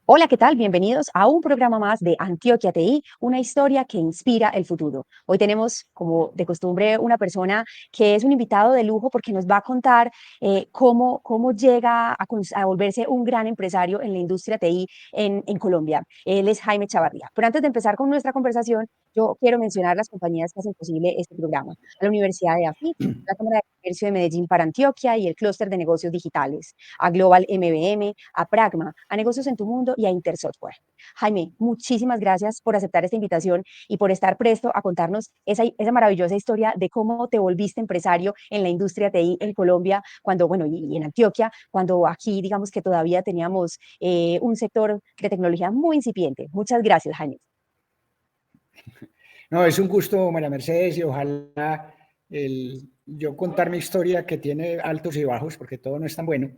Hola, ¿qué tal? Bienvenidos a un programa más de Antioquia TI, una historia que inspira el futuro. Hoy tenemos, como de costumbre, una persona que es un invitado de lujo porque nos va a contar cómo llega a volverse un gran empresario en la industria TI en Colombia. Él es Jaime Chavarría. Pero antes de empezar con nuestra conversación, yo quiero mencionar las compañías que hacen posible este programa. A la Universidad de AFIT, la Cámara de Comercio de Medellín para Antioquia y el Clúster de Negocios Digitales, a Global MBM, a Pragma, a Negocios en tu Mundo y a Intersoftware. Jaime, muchísimas gracias por aceptar esta invitación y por estar presto a contarnos esa maravillosa historia de cómo te volviste empresario en la industria TI en Colombia, cuando, bueno, y en Antioquia, cuando aquí, digamos que todavía teníamos un sector de tecnología muy incipiente. Muchas gracias, Jaime. No, es un gusto, María Mercedes, y ojalá yo contar mi historia, que tiene altos y bajos, porque todo no es tan bueno,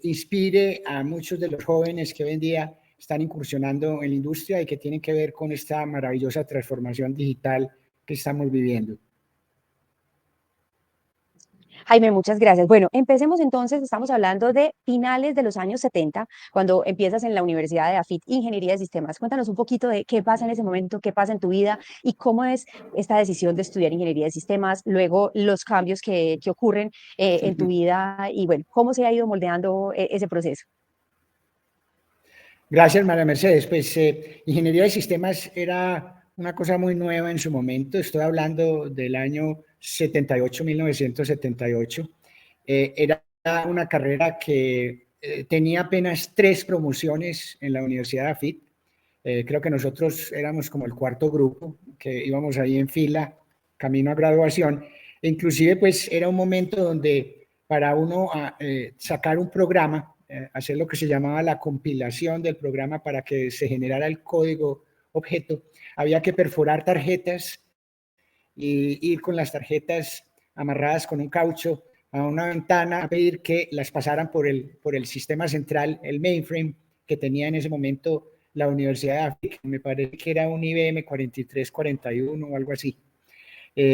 inspire a muchos de los jóvenes que hoy en día están incursionando en la industria y que tienen que ver con esta maravillosa transformación digital que estamos viviendo. Jaime, muchas gracias. Bueno, empecemos entonces, estamos hablando de finales de los años 70, cuando empiezas en la Universidad de AFIT, Ingeniería de Sistemas. Cuéntanos un poquito de qué pasa en ese momento, qué pasa en tu vida y cómo es esta decisión de estudiar Ingeniería de Sistemas, luego los cambios que ocurren en tu vida y bueno, cómo se ha ido moldeando ese proceso. Gracias, María Mercedes. Ingeniería de sistemas era una cosa muy nueva en su momento. Estoy hablando del año 78, 1978. Era una carrera que tenía apenas 3 promociones en la Universidad de AFIT. Creo que nosotros éramos como el cuarto grupo que íbamos ahí en fila, camino a graduación. E inclusive, pues, era un momento donde para uno sacar un programa, hacer lo que se llamaba la compilación del programa para que se generara el código objeto, había que perforar tarjetas y ir con las tarjetas amarradas con un caucho a una ventana a pedir que las pasaran por el sistema central, el mainframe que tenía en ese momento la Universidad de África. Me parece que era un IBM 4341 o algo así.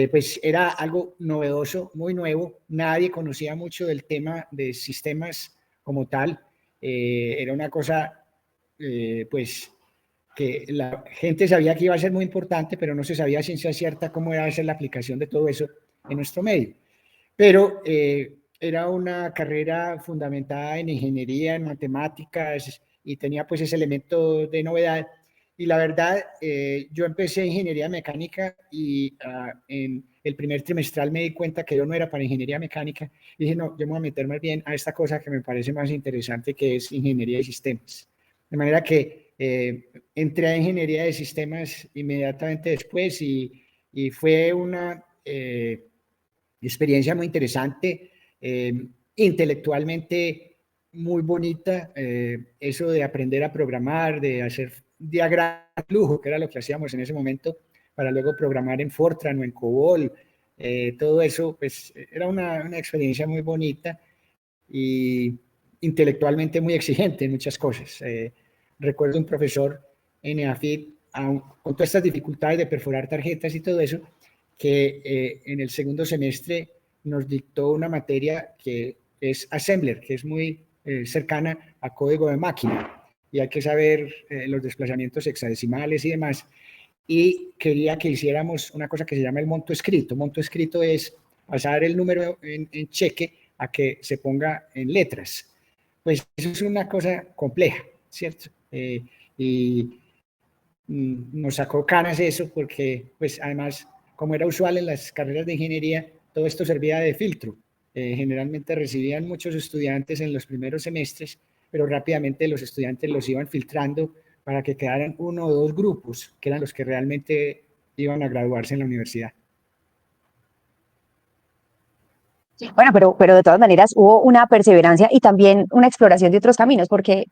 Pues era algo novedoso, muy nuevo. Nadie conocía mucho del tema de sistemas como tal. Era una cosa, pues, que la gente sabía que iba a ser muy importante, pero no se sabía a ciencia cierta cómo iba a ser la aplicación de todo eso en nuestro medio. Pero era una carrera fundamentada en ingeniería, en matemáticas, y tenía pues ese elemento de novedad. Y la verdad, yo empecé ingeniería mecánica y en el primer trimestral me di cuenta que yo no era para ingeniería mecánica. Y dije, no, yo me voy a meter más bien a esta cosa que me parece más interesante, que es ingeniería de sistemas. De manera que entré a ingeniería de sistemas inmediatamente después y fue una experiencia muy interesante, intelectualmente muy bonita, eso de aprender a programar, de hacer diagramas de flujo, que era lo que hacíamos en ese momento, para luego programar en Fortran o en COBOL, todo eso, pues era una experiencia muy bonita y intelectualmente muy exigente en muchas cosas. Recuerdo un profesor en AFIT, con todas estas dificultades de perforar tarjetas y todo eso, que en el segundo semestre nos dictó una materia que es Assembler, que es muy cercana a código de máquina, y hay que saber los desplazamientos hexadecimales y demás. Y quería que hiciéramos una cosa que se llama el monto escrito. Monto escrito es pasar el número en cheque a que se ponga en letras. Pues eso es una cosa compleja, ¿cierto? Y nos sacó canas eso porque, pues además, como era usual en las carreras de ingeniería, todo esto servía de filtro. Generalmente recibían muchos estudiantes en los primeros semestres, pero rápidamente los estudiantes los iban filtrando para que quedaran 1 o 2 grupos, que eran los que realmente iban a graduarse en la universidad. Bueno, pero de todas maneras hubo una perseverancia y también una exploración de otros caminos, porque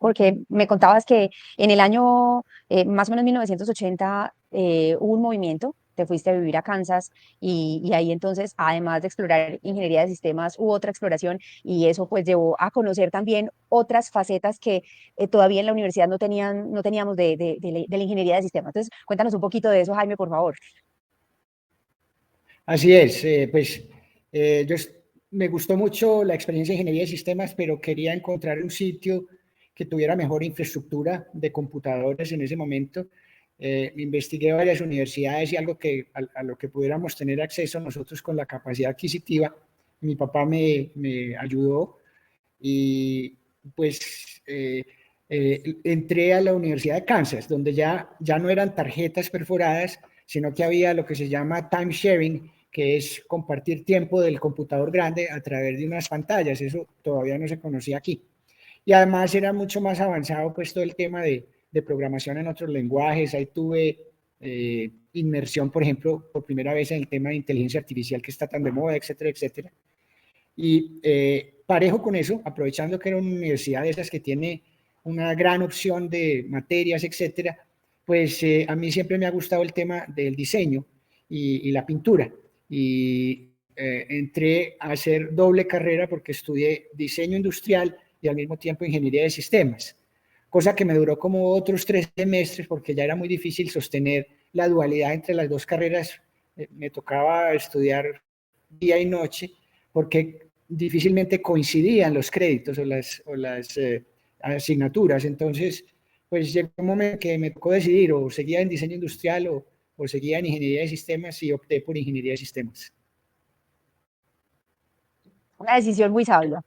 me contabas que en el año más o menos 1980 hubo un movimiento, te fuiste a vivir a Kansas y ahí entonces, además de explorar ingeniería de sistemas, hubo otra exploración y eso pues llevó a conocer también otras facetas que todavía en la universidad no teníamos de la ingeniería de sistemas. Entonces, cuéntanos un poquito de eso, Jaime, por favor. Así es, me gustó mucho la experiencia de ingeniería de sistemas, pero quería encontrar un sitio que tuviera mejor infraestructura de computadores en ese momento. Investigué varias universidades y algo que, a lo que pudiéramos tener acceso nosotros con la capacidad adquisitiva. Mi papá me ayudó y pues entré a la Universidad de Kansas, donde ya no eran tarjetas perforadas, sino que había lo que se llama time sharing, que es compartir tiempo del computador grande a través de unas pantallas. Eso todavía no se conocía aquí. Y además era mucho más avanzado pues todo el tema de programación en otros lenguajes. Ahí tuve inmersión, por ejemplo, por primera vez en el tema de inteligencia artificial que está tan de moda, etcétera, etcétera. Y parejo con eso, aprovechando que era una universidad de esas que tiene una gran opción de materias, etcétera, pues a mí siempre me ha gustado el tema del diseño y la pintura. Y entré a hacer doble carrera porque estudié diseño industrial y al mismo tiempo ingeniería de sistemas, cosa que me duró como otros 3 semestres porque ya era muy difícil sostener la dualidad entre las dos carreras. Me tocaba estudiar día y noche porque difícilmente coincidían los créditos o las asignaturas. Entonces, pues llegó un momento que me tocó decidir o seguía en diseño industrial o seguía en ingeniería de sistemas y opté por ingeniería de sistemas. Una decisión muy sabia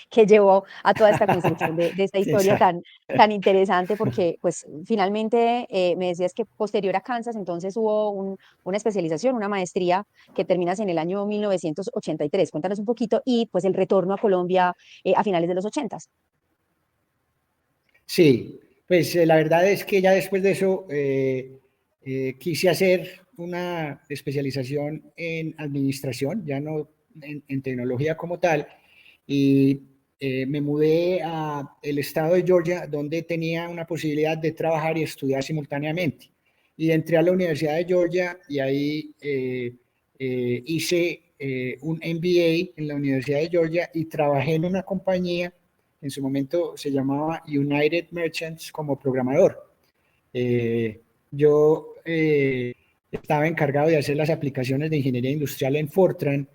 que llevó a toda esta construcción de esta historia tan interesante, porque pues finalmente me decías que posterior a Kansas, entonces hubo una especialización, una maestría que terminas en el año 1983. Cuéntanos un poquito y pues el retorno a Colombia a finales de los 80s. Sí, pues la verdad es que ya después de eso quise hacer una especialización en administración, ya no en tecnología como tal, y me mudé a el estado de Georgia, donde tenía una posibilidad de trabajar y estudiar simultáneamente. Y entré a la Universidad de Georgia y ahí hice un MBA en la Universidad de Georgia y trabajé en una compañía, en su momento se llamaba United Merchants, como programador. Yo estaba encargado de hacer las aplicaciones de ingeniería industrial en Fortran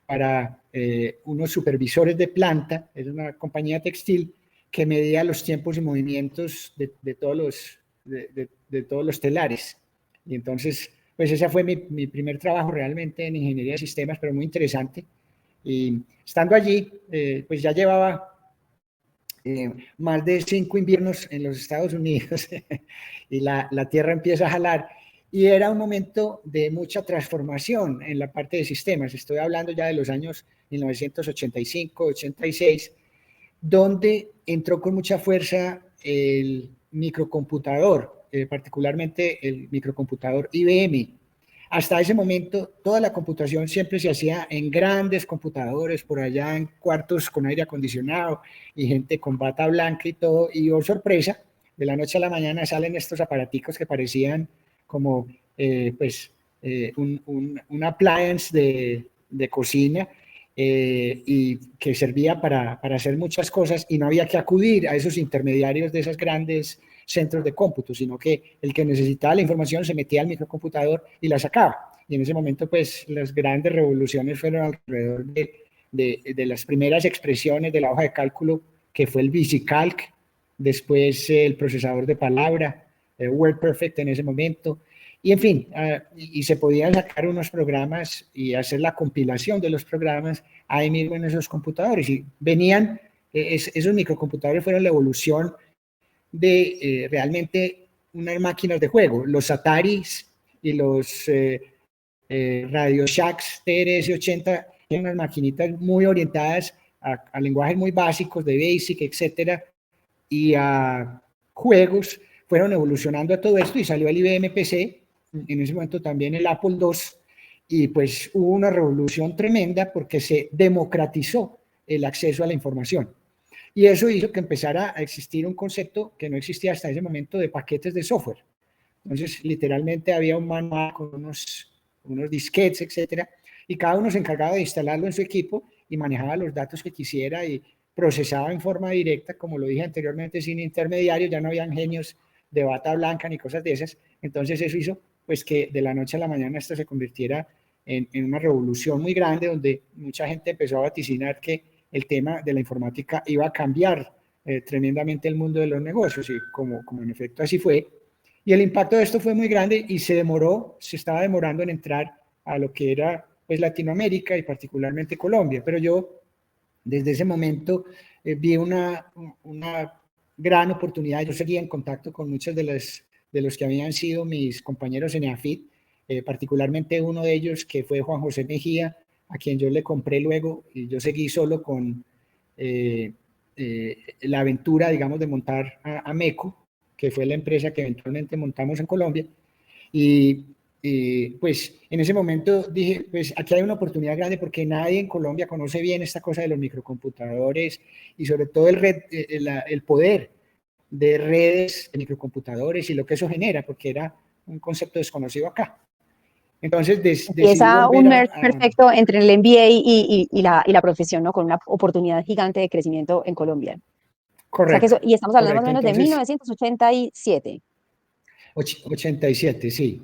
para unos supervisores de planta. Es una compañía textil que medía los tiempos y movimientos de todos los telares. Y entonces, pues ese fue mi primer trabajo realmente en ingeniería de sistemas, pero muy interesante. Y estando allí, pues ya llevaba más de 5 inviernos en los Estados Unidos y la tierra empieza a jalar. Y era un momento de mucha transformación en la parte de sistemas. Estoy hablando ya de los años 1985, 86, donde entró con mucha fuerza el microcomputador, particularmente el microcomputador IBM. Hasta ese momento, toda la computación siempre se hacía en grandes computadores, por allá en cuartos con aire acondicionado y gente con bata blanca y todo. Y oh sorpresa, de la noche a la mañana salen estos aparaticos que parecían como un appliance de cocina y que servía para hacer muchas cosas y no había que acudir a esos intermediarios de esos grandes centros de cómputo, sino que el que necesitaba la información se metía al microcomputador y la sacaba. Y en ese momento, pues, las grandes revoluciones fueron alrededor de las primeras expresiones de la hoja de cálculo, que fue el VisiCalc, después el procesador de palabra, WordPerfect en ese momento, y en fin, y se podían sacar unos programas y hacer la compilación de los programas ahí mismo en esos computadores. Y venían, esos microcomputadores fueron la evolución de realmente unas máquinas de juego. Los Ataris y los Radio Shacks TRS-80 eran unas maquinitas muy orientadas a lenguajes muy básicos de BASIC, etcétera, y a juegos. Fueron evolucionando a todo esto y salió el IBM PC, en ese momento también el Apple II, y pues hubo una revolución tremenda porque se democratizó el acceso a la información. Y eso hizo que empezara a existir un concepto que no existía hasta ese momento de paquetes de software. Entonces, literalmente había un manual con unos disquetes, etcétera, y cada uno se encargaba de instalarlo en su equipo y manejaba los datos que quisiera y procesaba en forma directa, como lo dije anteriormente, sin intermediarios. Ya no habían genios de bata blanca ni cosas de esas. Entonces, eso hizo pues que de la noche a la mañana esto se convirtiera en una revolución muy grande, donde mucha gente empezó a vaticinar que el tema de la informática iba a cambiar tremendamente el mundo de los negocios, y como en efecto así fue. Y el impacto de esto fue muy grande y se estaba demorando en entrar a lo que era pues Latinoamérica y particularmente Colombia. Pero yo desde ese momento vi una gran oportunidad. Yo seguía en contacto con muchos de los que habían sido mis compañeros en EAFIT, particularmente uno de ellos que fue Juan José Mejía, a quien yo le compré luego, y yo seguí solo con la aventura, digamos, de montar a MECO, que fue la empresa que eventualmente montamos en Colombia. Y pues en ese momento dije, pues aquí hay una oportunidad grande porque nadie en Colombia conoce bien esta cosa de los microcomputadores y sobre todo el poder de redes de microcomputadores y lo que eso genera, porque era un concepto desconocido acá. Entonces decidí Empieza un volver merge perfecto entre el MBA y la profesión, ¿no? Con una oportunidad gigante de crecimiento en Colombia. O sea que correcto, eso, y estamos hablando más o correcto. menos de Entonces, 1987. 87, sí.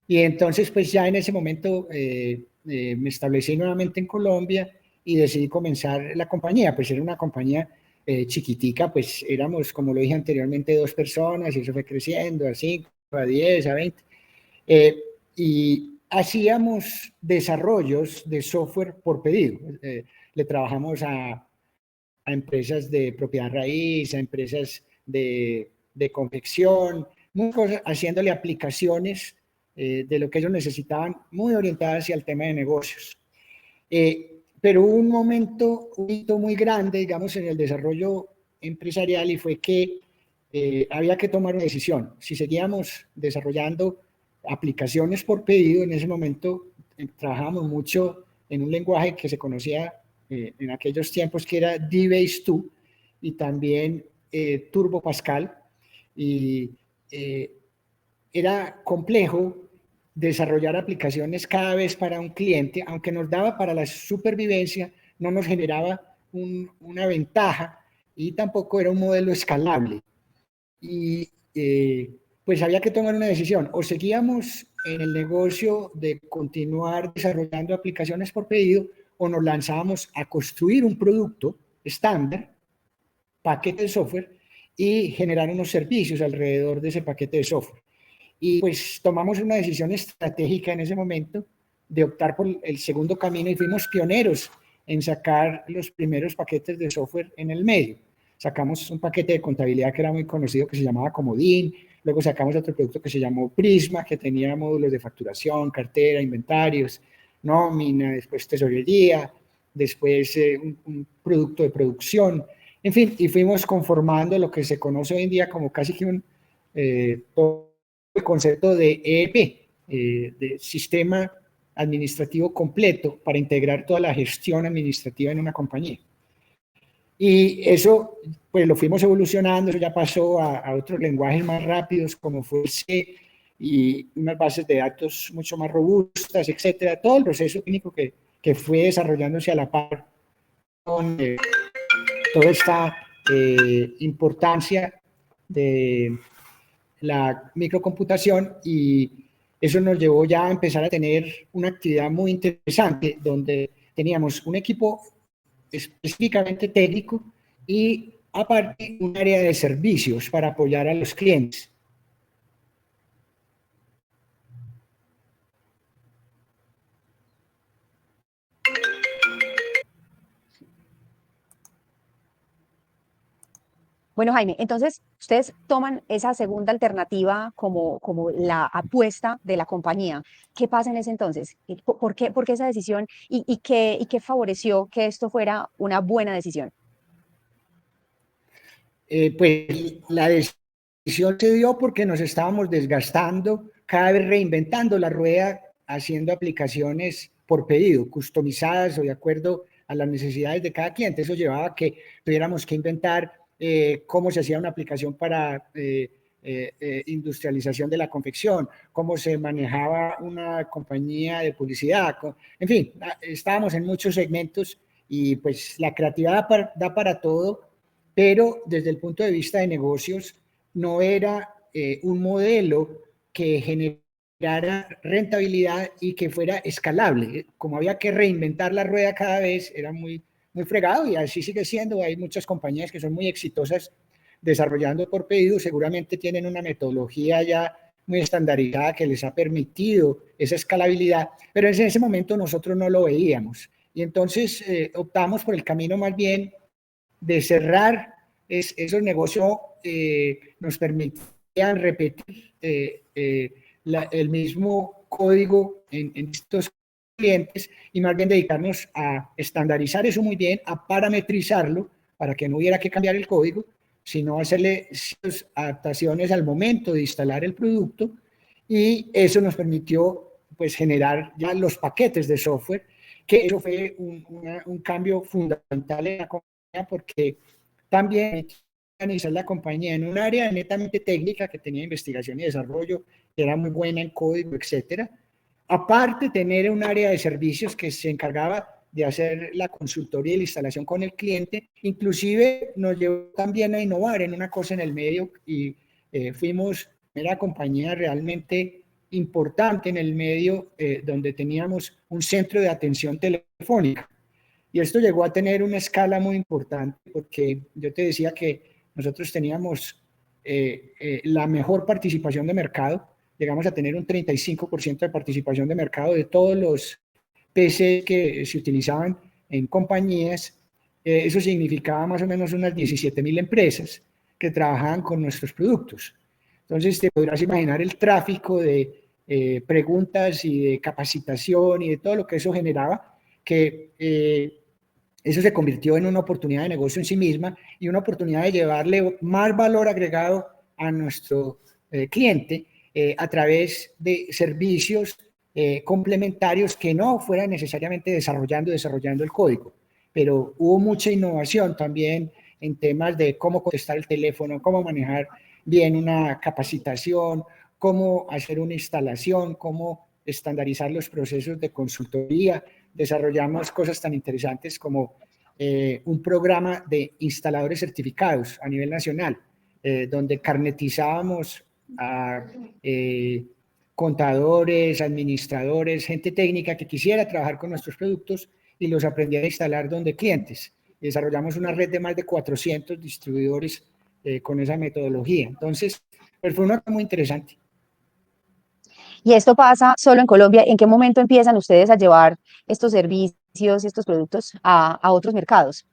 Y entonces, pues ya en ese momento me establecí nuevamente en Colombia y decidí comenzar la compañía. Pues era una compañía chiquitica, pues éramos, como lo dije anteriormente, 2 personas y eso fue creciendo a 5, a 10, a 20. Eh, y hacíamos desarrollos de software por pedido. Le trabajamos a empresas de propiedad raíz, a empresas de confección, muchas cosas, haciéndole aplicaciones de lo que ellos necesitaban, muy orientadas hacia el tema de negocios. Pero hubo un momento, un hito muy grande, digamos, en el desarrollo empresarial y fue que había que tomar una decisión. Si seguíamos desarrollando aplicaciones por pedido, en ese momento trabajábamos mucho en un lenguaje que se conocía en aquellos tiempos que era DBase2 y también Turbo Pascal. Y era complejo desarrollar aplicaciones cada vez para un cliente, aunque nos daba para la supervivencia, no nos generaba una ventaja y tampoco era un modelo escalable. Y pues había que tomar una decisión, o seguíamos en el negocio de continuar desarrollando aplicaciones por pedido, o nos lanzábamos a construir un producto estándar, paquete de software, y generar unos servicios alrededor de ese paquete de software. Y pues tomamos una decisión estratégica en ese momento de optar por el segundo camino y fuimos pioneros en sacar los primeros paquetes de software en el medio. Sacamos un paquete de contabilidad que era muy conocido que se llamaba Comodín, luego sacamos otro producto que se llamó Prisma, que tenía módulos de facturación, cartera, inventarios, nómina, después tesorería, después un producto de producción, en fin, y fuimos conformando lo que se conoce hoy en día como casi que un el concepto de EEP, de Sistema Administrativo Completo, para integrar toda la gestión administrativa en una compañía. Y eso, pues lo fuimos evolucionando, eso ya pasó a otros lenguajes más rápidos, como fue C, y unas bases de datos mucho más robustas, etcétera. Todo el proceso técnico que fue desarrollándose a la par con toda esta importancia de la microcomputación, y eso nos llevó ya a empezar a tener una actividad muy interesante donde teníamos un equipo específicamente técnico y aparte un área de servicios para apoyar a los clientes. Bueno, Jaime, entonces ustedes toman esa segunda alternativa como la apuesta de la compañía. ¿Qué pasa en ese entonces? ¿Por qué esa decisión y qué favoreció que esto fuera una buena decisión? Pues la decisión se dio porque nos estábamos desgastando, cada vez reinventando la rueda, haciendo aplicaciones por pedido, customizadas o de acuerdo a las necesidades de cada cliente. Eso llevaba a que tuviéramos que inventar cómo se hacía una aplicación para industrialización de la confección, cómo se manejaba una compañía de publicidad, en fin, estábamos en muchos segmentos y pues la creatividad da para todo, pero desde el punto de vista de negocios no era un modelo que generara rentabilidad y que fuera escalable. Como había que reinventar la rueda cada vez, era muy muy fregado y así sigue siendo. Hay muchas compañías que son muy exitosas desarrollando por pedido, seguramente tienen una metodología ya muy estandarizada que les ha permitido esa escalabilidad, pero en ese momento nosotros no lo veíamos. Y entonces optamos por el camino más bien de cerrar esos negocios, nos permitían repetir el mismo código en estos clientes y más bien dedicarnos a estandarizar eso muy bien, a parametrizarlo para que no hubiera que cambiar el código, sino hacerle adaptaciones al momento de instalar el producto, y eso nos permitió pues generar ya los paquetes de software, que eso fue un cambio fundamental en la compañía, porque también organizar la compañía en un área netamente técnica que tenía investigación y desarrollo, que era muy buena en código, etcétera. Aparte, tener un área de servicios que se encargaba de hacer la consultoría y la instalación con el cliente, inclusive nos llevó también a innovar en una cosa en el medio y fuimos una compañía realmente importante en el medio donde teníamos un centro de atención telefónica. Y esto llegó a tener una escala muy importante porque yo te decía que nosotros teníamos la mejor participación de mercado, llegamos a tener un 35% de participación de mercado de todos los PC que se utilizaban en compañías. Eso significaba más o menos unas 17.000 empresas que trabajaban con nuestros productos. Entonces te podrás imaginar el tráfico de preguntas y de capacitación y de todo lo que eso generaba, que eso se convirtió en una oportunidad de negocio en sí misma y una oportunidad de llevarle más valor agregado a nuestro cliente a través de servicios complementarios que no fueran necesariamente desarrollando el código. Pero hubo mucha innovación también en temas de cómo contestar el teléfono, cómo manejar bien una capacitación, cómo hacer una instalación, cómo estandarizar los procesos de consultoría. Desarrollamos cosas tan interesantes como un programa de instaladores certificados a nivel nacional, donde carnetizábamos a contadores, administradores, gente técnica que quisiera trabajar con nuestros productos y los aprendía a instalar donde clientes. Desarrollamos una red de más de 400 distribuidores con esa metodología. Entonces, pues fue una cosa muy interesante. Y esto pasa solo en Colombia. ¿En qué momento empiezan ustedes a llevar estos servicios y estos productos a otros mercados?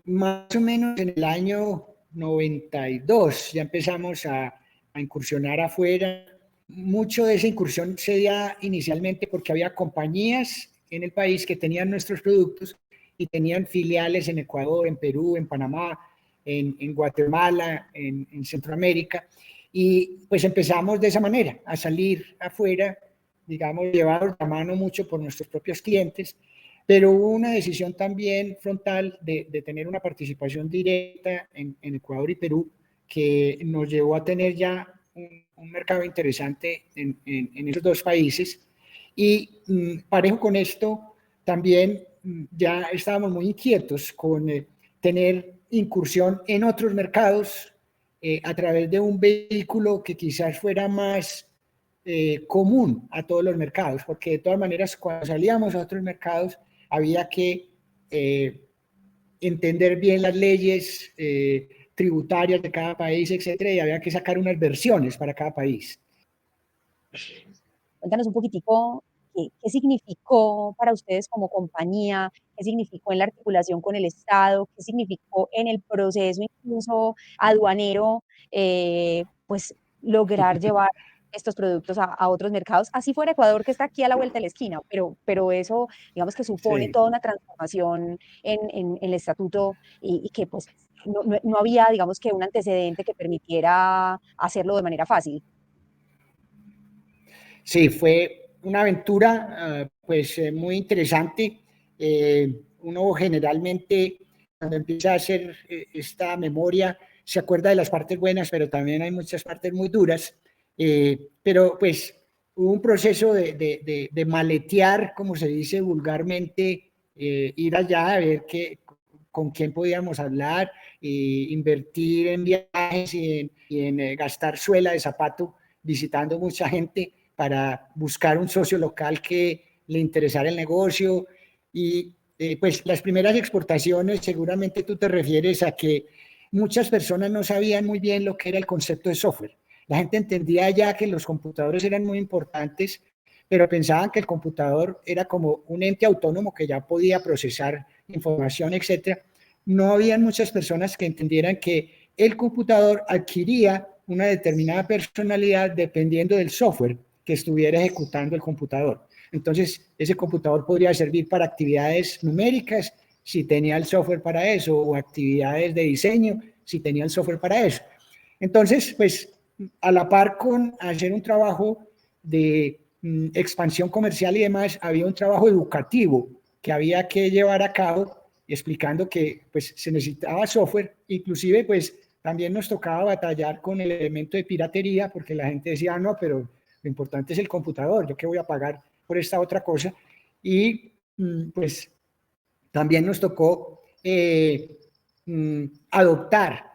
Más o menos en el año 92 ya empezamos a incursionar afuera. Mucho de esa incursión se dio inicialmente porque había compañías en el país que tenían nuestros productos y tenían filiales en Ecuador, en Perú, en Panamá, en Guatemala, en Centroamérica. Y pues empezamos de esa manera a salir afuera, digamos, llevados la mano mucho por nuestros propios clientes, pero hubo una decisión también frontal de tener una participación directa en Ecuador y Perú que nos llevó a tener ya un mercado interesante en esos dos países. Y parejo con esto, también ya estábamos muy inquietos con tener incursión en otros mercados a través de un vehículo que quizás fuera más común a todos los mercados, porque de todas maneras cuando salíamos a otros mercados había que entender bien las leyes tributarias de cada país, etcétera, y había que sacar unas versiones para cada país. Cuéntanos un poquitico qué significó para ustedes como compañía, qué significó en la articulación con el Estado, qué significó en el proceso incluso aduanero, pues lograr llevar estos productos a otros mercados, así fuera Ecuador, que está aquí a la vuelta de la esquina, pero eso, digamos que supone Sí. toda una transformación en el estatuto y que pues no había, digamos que un antecedente que permitiera hacerlo de manera fácil. Sí, fue una aventura pues muy interesante. Uno generalmente cuando empieza a hacer esta memoria se acuerda de las partes buenas, pero también hay muchas partes muy duras. Pero pues hubo un proceso de maletear, como se dice vulgarmente, ir allá a ver con quién podíamos hablar, invertir en viajes y en gastar suela de zapato visitando mucha gente para buscar un socio local que le interesara el negocio Y pues las primeras exportaciones, seguramente tú te refieres a que muchas personas no sabían muy bien lo que era el concepto de software. La gente entendía ya que los computadores eran muy importantes, pero pensaban que el computador era como un ente autónomo que ya podía procesar información, etcétera. No habían muchas personas que entendieran que el computador adquiría una determinada personalidad dependiendo del software que estuviera ejecutando el computador. Entonces, ese computador podría servir para actividades numéricas si tenía el software para eso, o actividades de diseño si tenía el software para eso. Entonces, pues, a la par con hacer un trabajo de expansión comercial y demás, había un trabajo educativo que había que llevar a cabo, explicando que pues se necesitaba software, inclusive pues también nos tocaba batallar con el elemento de piratería, porque la gente decía, no, pero lo importante es el computador, ¿yo qué voy a pagar por esta otra cosa? Y pues también nos tocó adoptar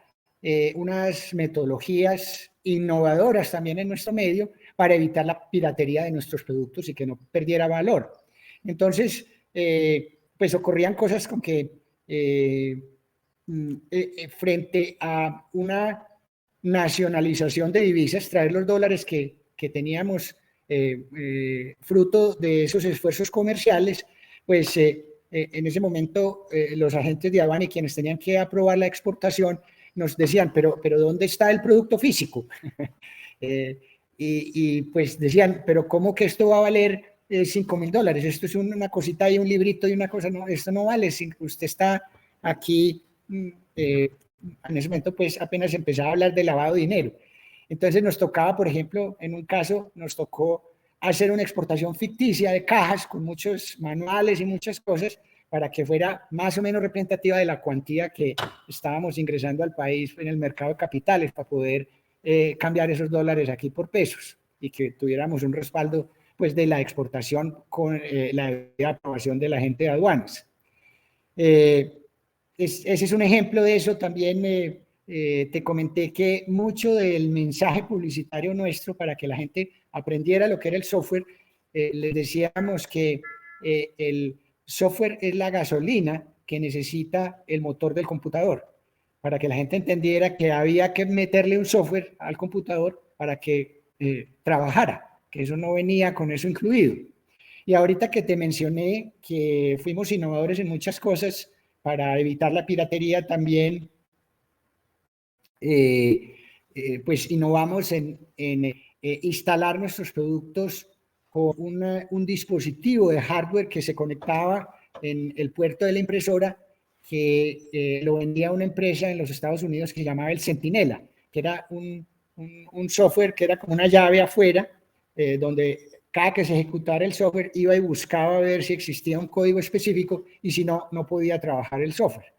unas metodologías innovadoras también en nuestro medio para evitar la piratería de nuestros productos y que no perdiera valor. Entonces, pues ocurrían cosas con que frente a una nacionalización de divisas, traer los dólares que teníamos fruto de esos esfuerzos comerciales, pues en ese momento los agentes de aduana y quienes tenían que aprobar la exportación nos decían, pero ¿dónde está el producto físico? Y pues decían, pero ¿cómo que esto va a valer $5,000? Esto es una cosita y un librito y una cosa, no, esto no vale, si usted está aquí, en ese momento pues apenas empezaba a hablar de lavado de dinero. Entonces nos tocaba, por ejemplo, en un caso nos tocó hacer una exportación ficticia de cajas con muchos manuales y muchas cosas para que fuera más o menos representativa de la cuantía que estábamos ingresando al país en el mercado de capitales para poder cambiar esos dólares aquí por pesos y que tuviéramos un respaldo pues de la exportación con la aprobación de la gente de aduanas. Ese es un ejemplo de eso. También te comenté que mucho del mensaje publicitario nuestro para que la gente aprendiera lo que era el software, les decíamos que el software es la gasolina que necesita el motor del computador, para que la gente entendiera que había que meterle un software al computador para que trabajara, que eso no venía con eso incluido. Y ahorita que te mencioné que fuimos innovadores en muchas cosas para evitar la piratería, también pues innovamos en instalar nuestros productos con un dispositivo de hardware que se conectaba en el puerto de la impresora, que lo vendía una empresa en los Estados Unidos que se llamaba el Centinela, que era un software que era como una llave afuera, donde cada que se ejecutara el software iba y buscaba a ver si existía un código específico y si no, no podía trabajar el software.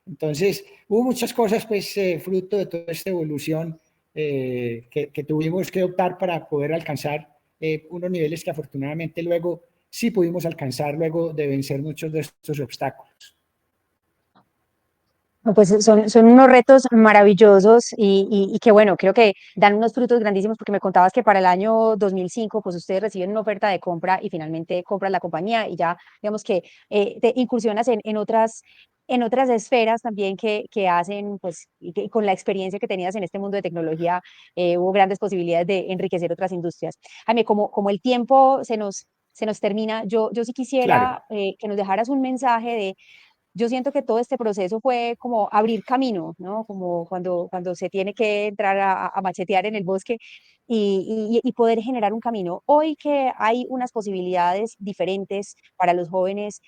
Entonces, hubo muchas cosas, pues, fruto de toda esta evolución que tuvimos que optar para poder alcanzar unos niveles que afortunadamente luego sí pudimos alcanzar luego de vencer muchos de estos obstáculos. No, pues son unos retos maravillosos y que bueno, creo que dan unos frutos grandísimos porque me contabas que para el año 2005 pues ustedes reciben una oferta de compra y finalmente compras la compañía y ya digamos que te incursionas en otras esferas también que hacen pues y que con la experiencia que tenías en este mundo de tecnología hubo grandes posibilidades de enriquecer otras industrias. Jaime, como el tiempo se nos termina, yo sí Claro. quisiera que nos dejaras un mensaje de yo siento que todo este proceso fue como abrir camino, ¿no? Como cuando se tiene que entrar a machetear en el bosque y poder generar un camino. Hoy que hay unas posibilidades diferentes para los jóvenes,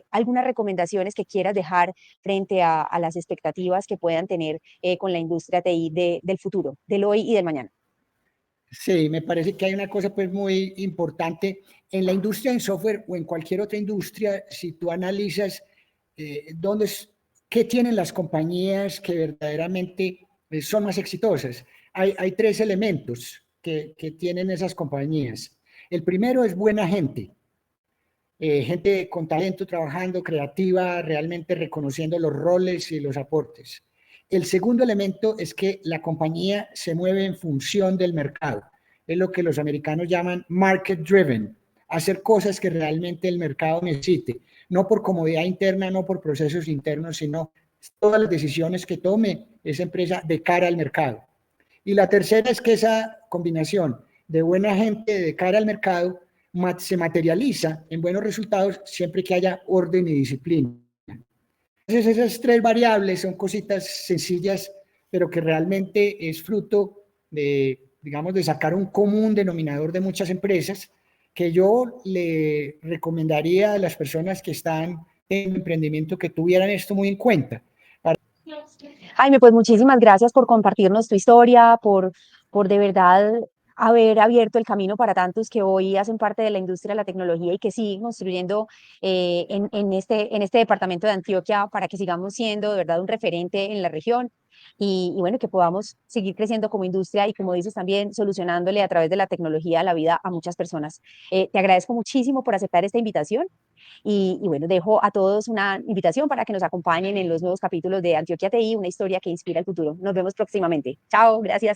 algunas recomendaciones que quieras dejar frente a las expectativas que puedan tener con la industria TI del futuro, del hoy y del mañana. Sí, me parece que hay una cosa pues muy importante en la industria del software o en cualquier otra industria. Si tú analizas dónde qué tienen las compañías que verdaderamente son más exitosas, hay tres elementos que tienen esas compañías. El primero es buena gente, gente con talento trabajando, creativa, realmente reconociendo los roles y los aportes. El segundo elemento es que la compañía se mueve en función del mercado. Es lo que los americanos llaman market driven, hacer cosas que realmente el mercado necesite. no por comodidad interna, no por procesos internos, sino todas las decisiones que tome esa empresa de cara al mercado. Y la tercera es que esa combinación de buena gente de cara al mercado se materializa en buenos resultados siempre que haya orden y disciplina. Entonces esas tres variables son cositas sencillas, pero que realmente es fruto de, digamos, de sacar un común denominador de muchas empresas que yo le recomendaría a las personas que están en emprendimiento que tuvieran esto muy en cuenta. Jaime, pues muchísimas gracias por compartirnos tu historia, por de verdad haber abierto el camino para tantos que hoy hacen parte de la industria de la tecnología y que siguen construyendo en este departamento de Antioquia para que sigamos siendo de verdad un referente en la región y bueno, que podamos seguir creciendo como industria y como dices también, solucionándole a través de la tecnología la vida a muchas personas. Te agradezco muchísimo por aceptar esta invitación y bueno, dejo a todos una invitación para que nos acompañen en los nuevos capítulos de Antioquia TI, una historia que inspira el futuro. Nos vemos próximamente. Chao, gracias.